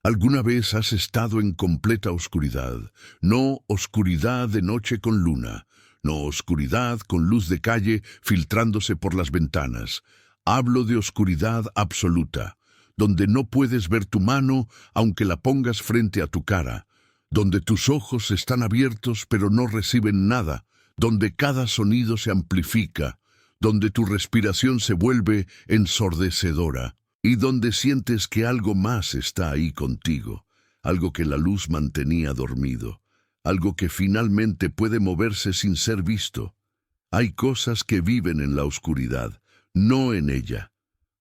¿Alguna vez has estado en completa oscuridad? No oscuridad de noche con luna, no oscuridad con luz de calle filtrándose por las ventanas. Hablo de oscuridad absoluta, donde no puedes ver tu mano aunque la pongas frente a tu cara, donde tus ojos están abiertos pero no reciben nada, donde cada sonido se amplifica, donde tu respiración se vuelve ensordecedora y donde sientes que algo más está ahí contigo, algo que la luz mantenía dormido, algo que finalmente puede moverse sin ser visto. Hay cosas que viven en la oscuridad, no en ella.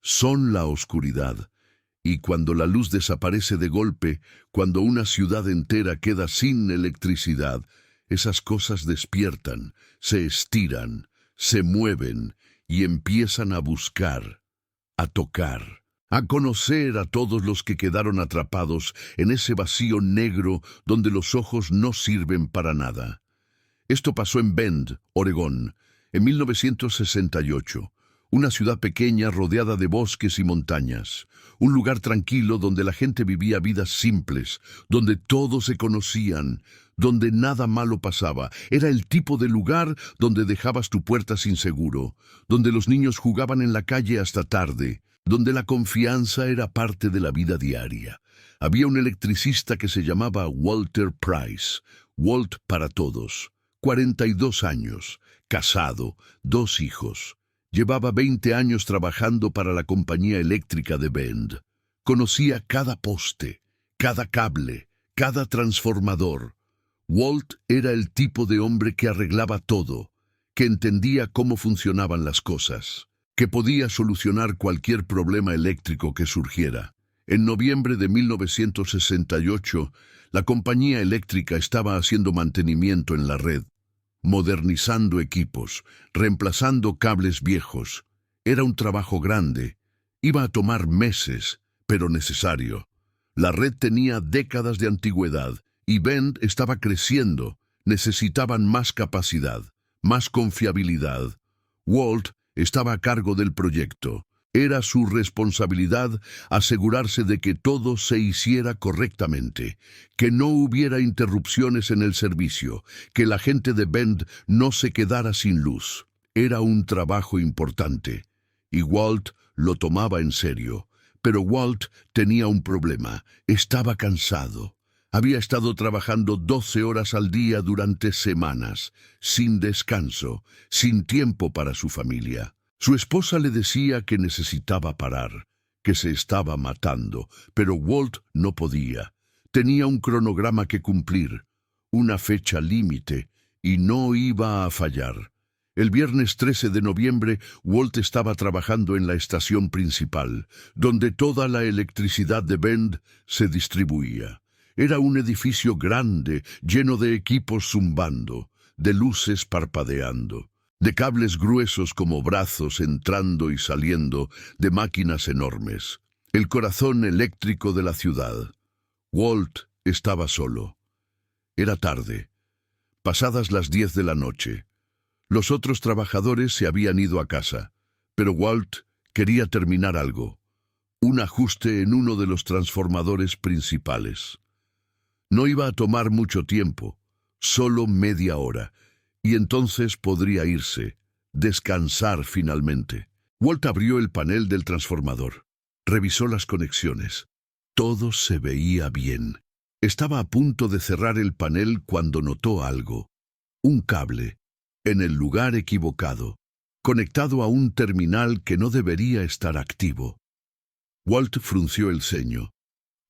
Son la oscuridad. Y cuando la luz desaparece de golpe, cuando una ciudad entera queda sin electricidad, esas cosas despiertan, se estiran, se mueven y empiezan a buscar, a tocar, a conocer a todos los que quedaron atrapados en ese vacío negro donde los ojos no sirven para nada. Esto pasó en Bend, Oregón, en 1968. Una ciudad pequeña rodeada de bosques y montañas, un lugar tranquilo donde la gente vivía vidas simples, donde todos se conocían, donde nada malo pasaba. Era el tipo de lugar donde dejabas tu puerta sin seguro, donde los niños jugaban en la calle hasta tarde, donde la confianza era parte de la vida diaria. Había un electricista que se llamaba Walter Price, Walt para todos, 42 años, casado, 2 hijos. Llevaba 20 años trabajando para la compañía eléctrica de Bend. Conocía cada poste, cada cable, cada transformador. Walt era el tipo de hombre que arreglaba todo, que entendía cómo funcionaban las cosas, que podía solucionar cualquier problema eléctrico que surgiera. En noviembre de 1968, la compañía eléctrica estaba haciendo mantenimiento en la red, modernizando equipos, reemplazando cables viejos. Era un trabajo grande. Iba a tomar meses, pero necesario. La red tenía décadas de antigüedad y Bend estaba creciendo. Necesitaban más capacidad, más confiabilidad. Walt estaba a cargo del proyecto. Era su responsabilidad asegurarse de que todo se hiciera correctamente, que no hubiera interrupciones en el servicio, que la gente de Bend no se quedara sin luz. Era un trabajo importante, y Walt lo tomaba en serio. Pero Walt tenía un problema. Estaba cansado. Había estado trabajando 12 horas al día durante semanas, sin descanso, sin tiempo para su familia. Su esposa le decía que necesitaba parar, que se estaba matando, pero Walt no podía. Tenía un cronograma que cumplir, una fecha límite, y no iba a fallar. El viernes 13 de noviembre, Walt estaba trabajando en la estación principal, donde toda la electricidad de Bend se distribuía. Era un edificio grande, lleno de equipos zumbando, de luces parpadeando, de cables gruesos como brazos entrando y saliendo de máquinas enormes. El corazón eléctrico de la ciudad. Walt estaba solo. Era tarde, pasadas las 10 de la noche. Los otros trabajadores se habían ido a casa, pero Walt quería terminar algo. Un ajuste en uno de los transformadores principales. No iba a tomar mucho tiempo, solo media hora. Y entonces podría irse, descansar finalmente. Walt abrió el panel del transformador. Revisó las conexiones. Todo se veía bien. Estaba a punto de cerrar el panel cuando notó algo. Un cable, en el lugar equivocado, conectado a un terminal que no debería estar activo. Walt frunció el ceño.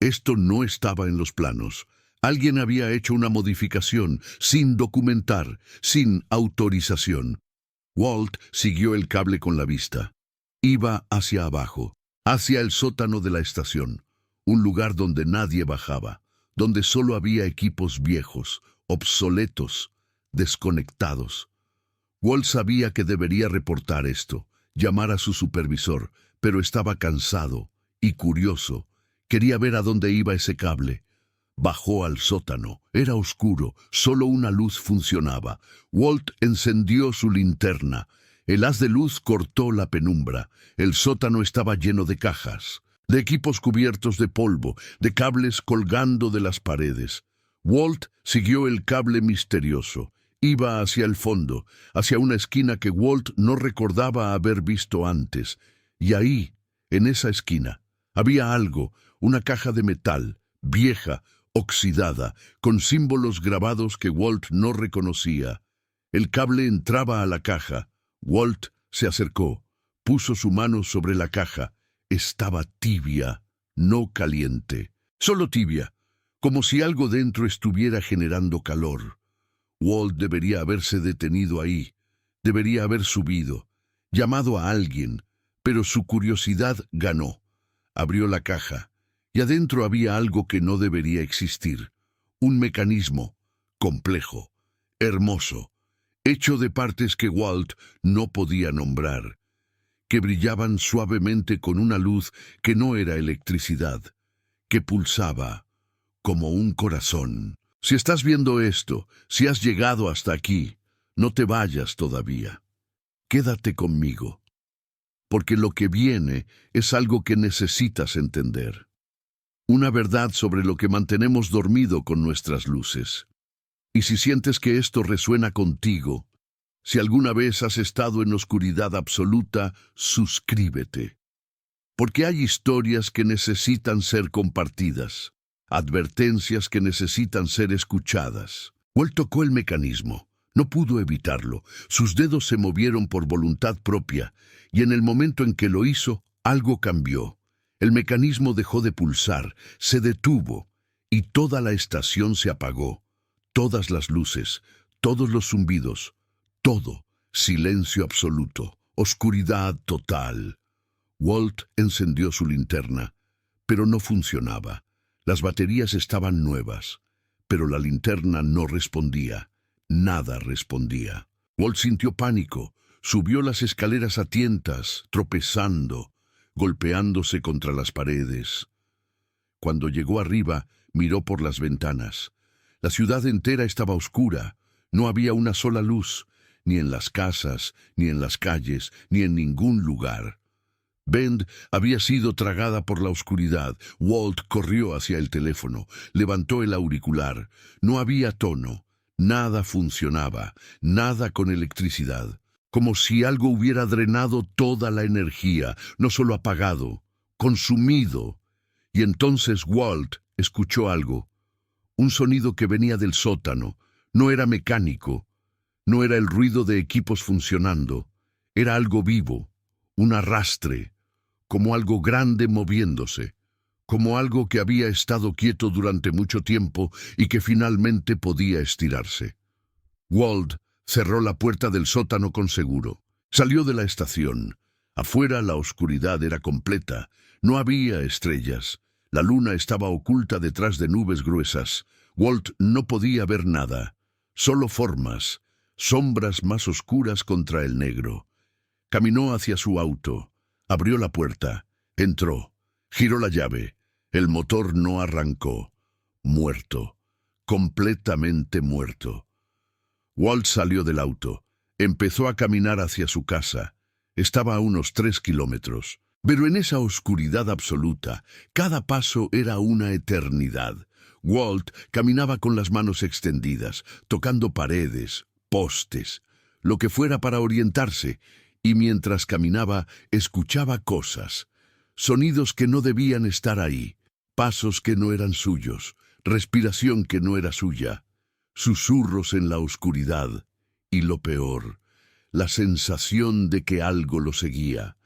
Esto no estaba en los planos. Alguien había hecho una modificación, sin documentar, sin autorización. Walt siguió el cable con la vista. Iba hacia abajo, hacia el sótano de la estación, un lugar donde nadie bajaba, donde solo había equipos viejos, obsoletos, desconectados. Walt sabía que debería reportar esto, llamar a su supervisor, pero estaba cansado y curioso. Quería ver a dónde iba ese cable. Bajó al sótano. Era oscuro, solo una luz funcionaba. Walt encendió su linterna. El haz de luz cortó la penumbra. El sótano estaba lleno de cajas. de equipos cubiertos de polvo, de cables colgando de las paredes. Walt siguió el cable misterioso. Iba hacia el fondo, hacia una esquina que Walt no recordaba haber visto antes. Y ahí, en esa esquina, había algo, una caja de metal, vieja, oxidada, con símbolos grabados que Walt no reconocía. El cable entraba a la caja. Walt se acercó, puso su mano sobre la caja. Estaba tibia, no caliente, solo tibia, como si algo dentro estuviera generando calor. Walt debería haberse detenido ahí, debería haber subido, llamado a alguien, pero su curiosidad ganó. Abrió la caja, y adentro había algo que no debería existir, un mecanismo complejo, hermoso, hecho de partes que Walt no podía nombrar, que brillaban suavemente con una luz que no era electricidad, que pulsaba como un corazón. Si estás viendo esto, si has llegado hasta aquí, no te vayas todavía. Quédate conmigo, porque lo que viene es algo que necesitas entender. Una verdad sobre lo que mantenemos dormido con nuestras luces. Y si sientes que esto resuena contigo, si alguna vez has estado en oscuridad absoluta, suscríbete. Porque hay historias que necesitan ser compartidas, advertencias que necesitan ser escuchadas. Walt tocó el mecanismo. No pudo evitarlo. Sus dedos se movieron por voluntad propia, y en el momento en que lo hizo, algo cambió. El mecanismo dejó de pulsar, se detuvo, y toda la estación se apagó. Todas las luces, todos los zumbidos, todo, silencio absoluto, oscuridad total. Walt encendió su linterna, pero no funcionaba. Las baterías estaban nuevas, pero la linterna no respondía. Nada respondía. Walt sintió pánico. Subió las escaleras a tientas, tropezando, golpeándose contra las paredes. Cuando llegó arriba, miró por las ventanas. La ciudad entera estaba oscura. No había una sola luz, ni en las casas, ni en las calles, ni en ningún lugar. Bend había sido tragada por la oscuridad. Walt corrió hacia el teléfono, levantó el auricular. No había tono, nada funcionaba, nada con electricidad. Como si algo hubiera drenado toda la energía, no solo apagado, consumido. Y entonces Walt escuchó algo, un sonido que venía del sótano. No era mecánico, no era el ruido de equipos funcionando, era algo vivo, un arrastre, como algo grande moviéndose, como algo que había estado quieto durante mucho tiempo y que finalmente podía estirarse. Walt cerró la puerta del sótano con seguro. Salió de la estación. Afuera la oscuridad era completa. No había estrellas. La luna estaba oculta detrás de nubes gruesas. Walt no podía ver nada. Solo formas, sombras más oscuras contra el negro. Caminó hacia su auto. Abrió la puerta. Entró. Giró la llave. El motor no arrancó. Muerto. Completamente muerto. Walt salió del auto. Empezó a caminar hacia su casa. Estaba a unos 3 kilómetros. Pero en esa oscuridad absoluta, cada paso era una eternidad. Walt caminaba con las manos extendidas, tocando paredes, postes, lo que fuera para orientarse, y mientras caminaba escuchaba cosas, sonidos que no debían estar ahí, pasos que no eran suyos, respiración que no era suya, susurros en la oscuridad, y lo peor, la sensación de que algo lo seguía,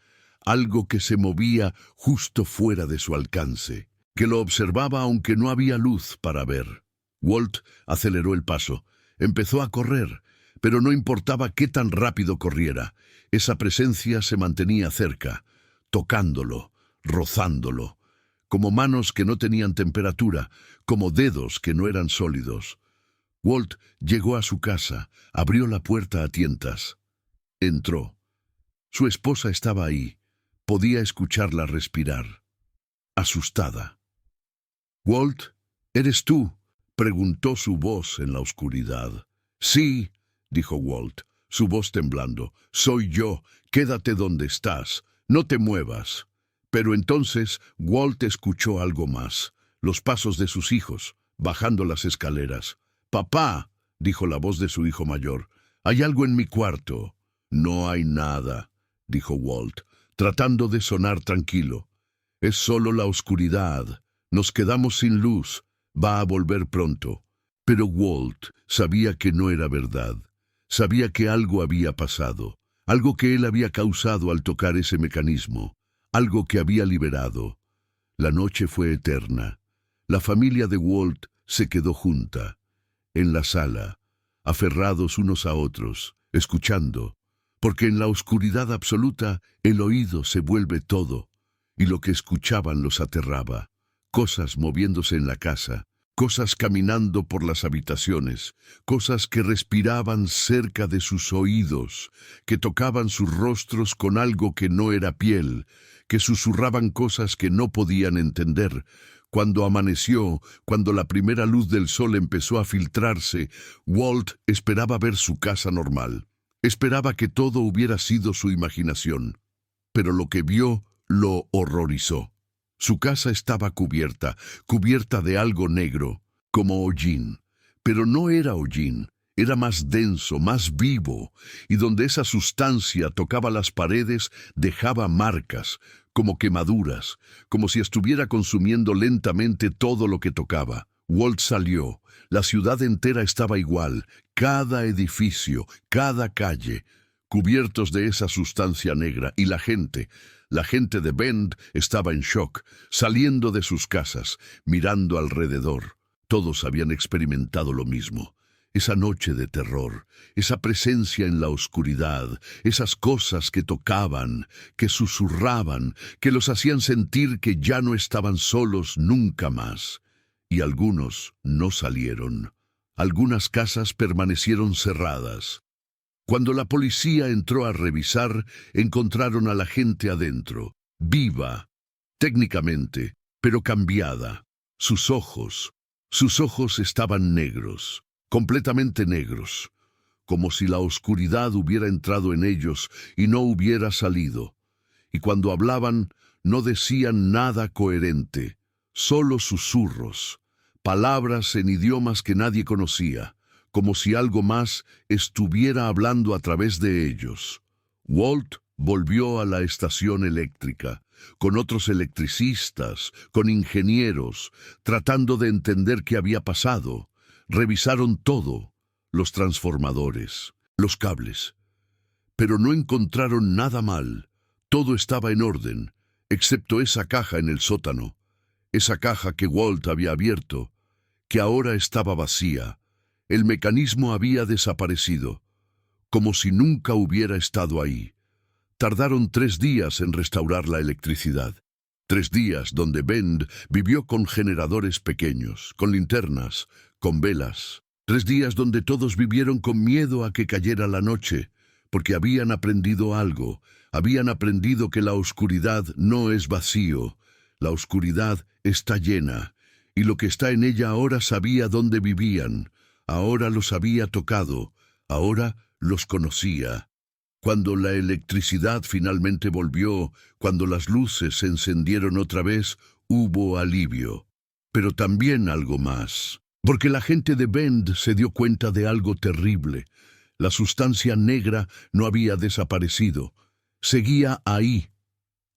algo que se movía justo fuera de su alcance, que lo observaba aunque no había luz para ver. Walt aceleró el paso, empezó a correr, pero no importaba qué tan rápido corriera, esa presencia se mantenía cerca, tocándolo, rozándolo, como manos que no tenían temperatura, como dedos que no eran sólidos. Walt llegó a su casa, abrió la puerta a tientas. Entró. Su esposa estaba ahí. Podía escucharla respirar. Asustada. «Walt, ¿eres tú?», preguntó su voz en la oscuridad. «Sí», dijo Walt, su voz temblando. «Soy yo. Quédate donde estás. No te muevas». Pero entonces Walt escuchó algo más, los pasos de sus hijos, bajando las escaleras. «Papá», dijo la voz de su hijo mayor, «hay algo en mi cuarto». «No hay nada», dijo Walt, tratando de sonar tranquilo. «Es solo la oscuridad. Nos quedamos sin luz. Va a volver pronto». Pero Walt sabía que no era verdad. Sabía que algo había pasado, algo que él había causado al tocar ese mecanismo, algo que había liberado. La noche fue eterna. La familia de Walt se quedó junta, en la sala, aferrados unos a otros, escuchando, porque en la oscuridad absoluta el oído se vuelve todo, y lo que escuchaban los aterraba. Cosas moviéndose en la casa, cosas caminando por las habitaciones, cosas que respiraban cerca de sus oídos, que tocaban sus rostros con algo que no era piel, que susurraban cosas que no podían entender. Cuando amaneció, cuando la primera luz del sol empezó a filtrarse, Walt esperaba ver su casa normal. Esperaba que todo hubiera sido su imaginación. Pero lo que vio lo horrorizó. Su casa estaba cubierta de algo negro, como hollín. Pero no era hollín, era más denso, más vivo, y donde esa sustancia tocaba las paredes dejaba marcas, como quemaduras, como si estuviera consumiendo lentamente todo lo que tocaba. Walt salió. La ciudad entera estaba igual, cada edificio, cada calle, cubiertos de esa sustancia negra, y la gente de Bend estaba en shock, saliendo de sus casas, mirando alrededor. Todos habían experimentado lo mismo. Esa noche de terror, esa presencia en la oscuridad, esas cosas que tocaban, que susurraban, que los hacían sentir que ya no estaban solos nunca más. Y algunos no salieron. Algunas casas permanecieron cerradas. Cuando la policía entró a revisar, encontraron a la gente adentro, viva, técnicamente, pero cambiada. Sus ojos estaban negros, completamente negros, como si la oscuridad hubiera entrado en ellos y no hubiera salido. Y cuando hablaban, no decían nada coherente, solo susurros, palabras en idiomas que nadie conocía, como si algo más estuviera hablando a través de ellos. Walt volvió a la estación eléctrica, con otros electricistas, con ingenieros, tratando de entender qué había pasado. Revisaron todo, los transformadores, los cables, pero no encontraron nada mal. Todo estaba en orden, excepto esa caja en el sótano, esa caja que Walt había abierto, que ahora estaba vacía. El mecanismo había desaparecido, como si nunca hubiera estado ahí. Tardaron 3 días en restaurar la electricidad. 3 días donde Bend vivió con generadores pequeños, con linternas, con velas. 3 días donde todos vivieron con miedo a que cayera la noche, porque habían aprendido algo. Habían aprendido que la oscuridad no es vacío. La oscuridad está llena, y lo que está en ella ahora sabía dónde vivían. Ahora los había tocado, ahora los conocía. Cuando la electricidad finalmente volvió, cuando las luces se encendieron otra vez, hubo alivio. Pero también algo más, porque la gente de Bend se dio cuenta de algo terrible. La sustancia negra no había desaparecido, seguía ahí,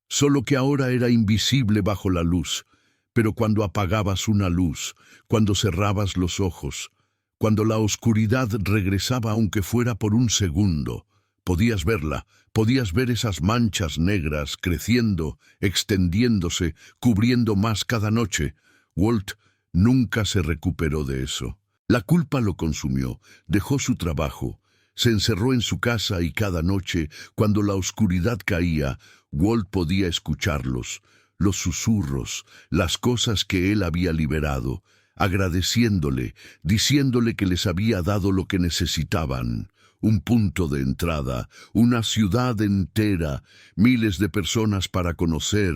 solo que ahora era invisible bajo la luz. Pero cuando apagabas una luz, cuando cerrabas los ojos, cuando la oscuridad regresaba aunque fuera por un segundo, podías verla, podías ver esas manchas negras creciendo, extendiéndose, cubriendo más cada noche. Walt nunca se recuperó de eso. La culpa lo consumió, dejó su trabajo, se encerró en su casa y cada noche, cuando la oscuridad caía, Walt podía escucharlos, los susurros, las cosas que él había liberado, agradeciéndole, diciéndole que les había dado lo que necesitaban, un punto de entrada, una ciudad entera, miles de personas para conocer,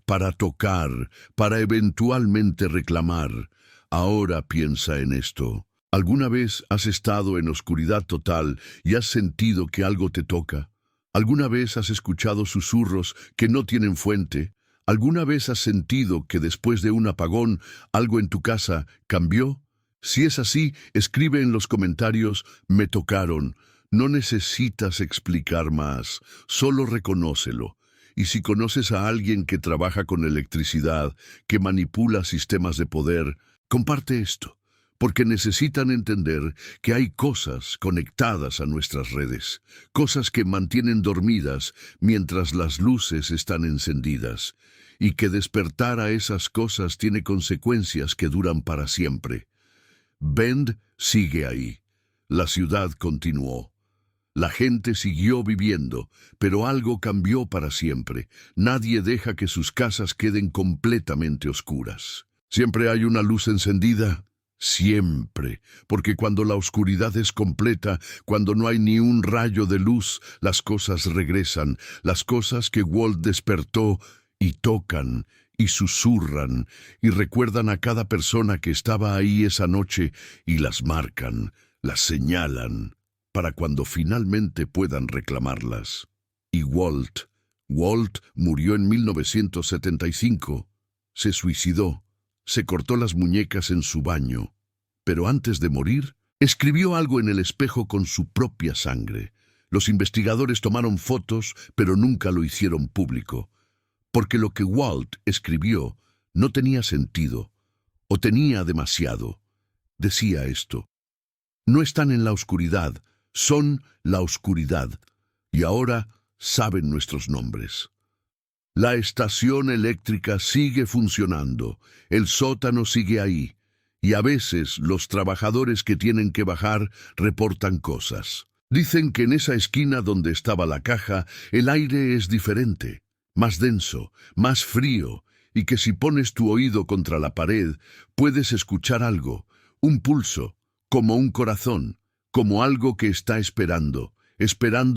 para tocar, para eventualmente reclamar. Ahora piensa en esto. ¿Alguna vez has estado en oscuridad total y has sentido que algo te toca? ¿Alguna vez has escuchado susurros que no tienen fuente? ¿Alguna vez has sentido que después de un apagón algo en tu casa cambió? Si es así, escribe en los comentarios, me tocaron. No necesitas explicar más, solo reconócelo. Y si conoces a alguien que trabaja con electricidad, que manipula sistemas de poder, comparte esto, porque necesitan entender que hay cosas conectadas a nuestras redes, cosas que mantienen dormidas mientras las luces están encendidas, y que despertar a esas cosas tiene consecuencias que duran para siempre. Bend sigue ahí. La ciudad continuó. La gente siguió viviendo, pero algo cambió para siempre. Nadie deja que sus casas queden completamente oscuras. ¿Siempre hay una luz encendida? Siempre, porque cuando la oscuridad es completa, cuando no hay ni un rayo de luz, las cosas regresan, las cosas que Walt despertó y tocan y susurran y recuerdan a cada persona que estaba ahí esa noche y las marcan, las señalan, para cuando finalmente puedan reclamarlas. Y Walt murió en 1975, se suicidó, se cortó las muñecas en su baño, pero antes de morir, escribió algo en el espejo con su propia sangre. Los investigadores tomaron fotos, pero nunca lo hicieron público, porque lo que Walt escribió no tenía sentido, o tenía demasiado. Decía esto: no están en la oscuridad, son la oscuridad, y ahora saben nuestros nombres. La estación eléctrica sigue funcionando, el sótano sigue ahí, y a veces los trabajadores que tienen que bajar reportan cosas. Dicen que en esa esquina donde estaba la caja, el aire es diferente, más denso, más frío, y que si pones tu oído contra la pared, puedes escuchar algo, un pulso, como un corazón, como algo que está esperando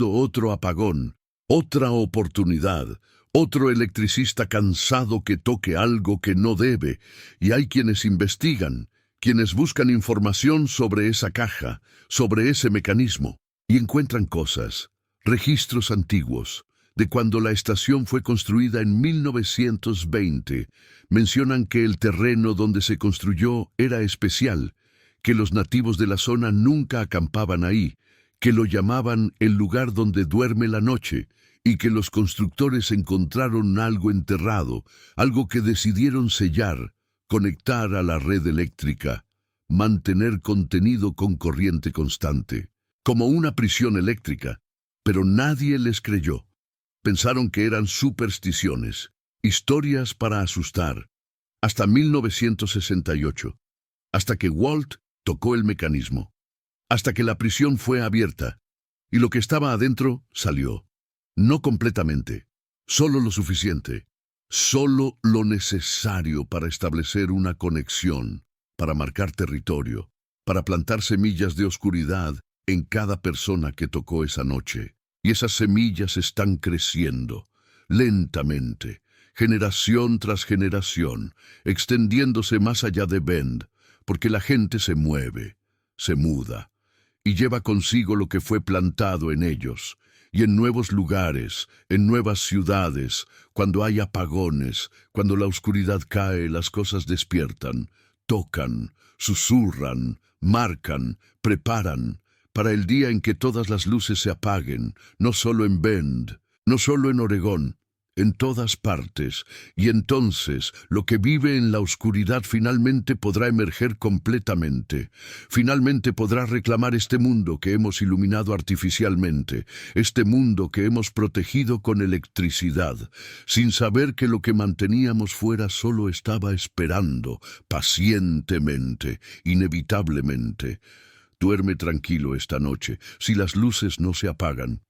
otro apagón, otra oportunidad, otro electricista cansado que toque algo que no debe, y hay quienes investigan, quienes buscan información sobre esa caja, sobre ese mecanismo, y encuentran cosas, registros antiguos, de cuando la estación fue construida en 1920. Mencionan que el terreno donde se construyó era especial, que los nativos de la zona nunca acampaban ahí, que lo llamaban el lugar donde duerme la noche, y que los constructores encontraron algo enterrado, algo que decidieron sellar, conectar a la red eléctrica, mantener contenido con corriente constante, como una prisión eléctrica, pero nadie les creyó. Pensaron que eran supersticiones, historias para asustar, hasta 1968, hasta que Walt tocó el mecanismo, hasta que la prisión fue abierta, y lo que estaba adentro salió. No completamente, solo lo suficiente, solo lo necesario para establecer una conexión, para marcar territorio, para plantar semillas de oscuridad en cada persona que tocó esa noche. Y esas semillas están creciendo, lentamente, generación tras generación, extendiéndose más allá de Bend, porque la gente se mueve, se muda, y lleva consigo lo que fue plantado en ellos, y en nuevos lugares, en nuevas ciudades, cuando hay apagones, cuando la oscuridad cae, las cosas despiertan, tocan, susurran, marcan, preparan, para el día en que todas las luces se apaguen, no solo en Bend, no solo en Oregón, en todas partes, y entonces lo que vive en la oscuridad finalmente podrá emerger completamente. Finalmente podrá reclamar este mundo que hemos iluminado artificialmente, este mundo que hemos protegido con electricidad, sin saber que lo que manteníamos fuera solo estaba esperando, pacientemente, inevitablemente. Duerme tranquilo esta noche, si las luces no se apagan.